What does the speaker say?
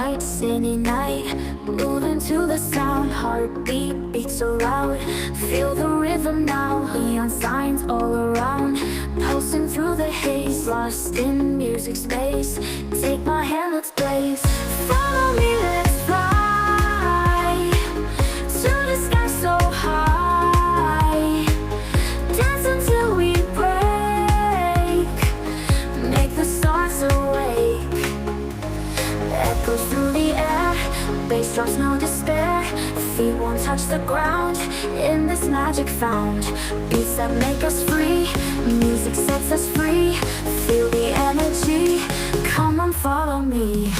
bright city night, moving to the sound, heartbeat beats so loud. Feel the rhythm now, neon signs all around, pulsing through the haze, lost in music space. Take my hand, let's blaze. Follow me, let's fly to the sky so high. Dance until we break, make the stars awake. Echoes through the air, bass drops no despair. Feet won't touch the ground, in this magic found. Beats that make us free, music sets us free. Feel the energy, come on follow me.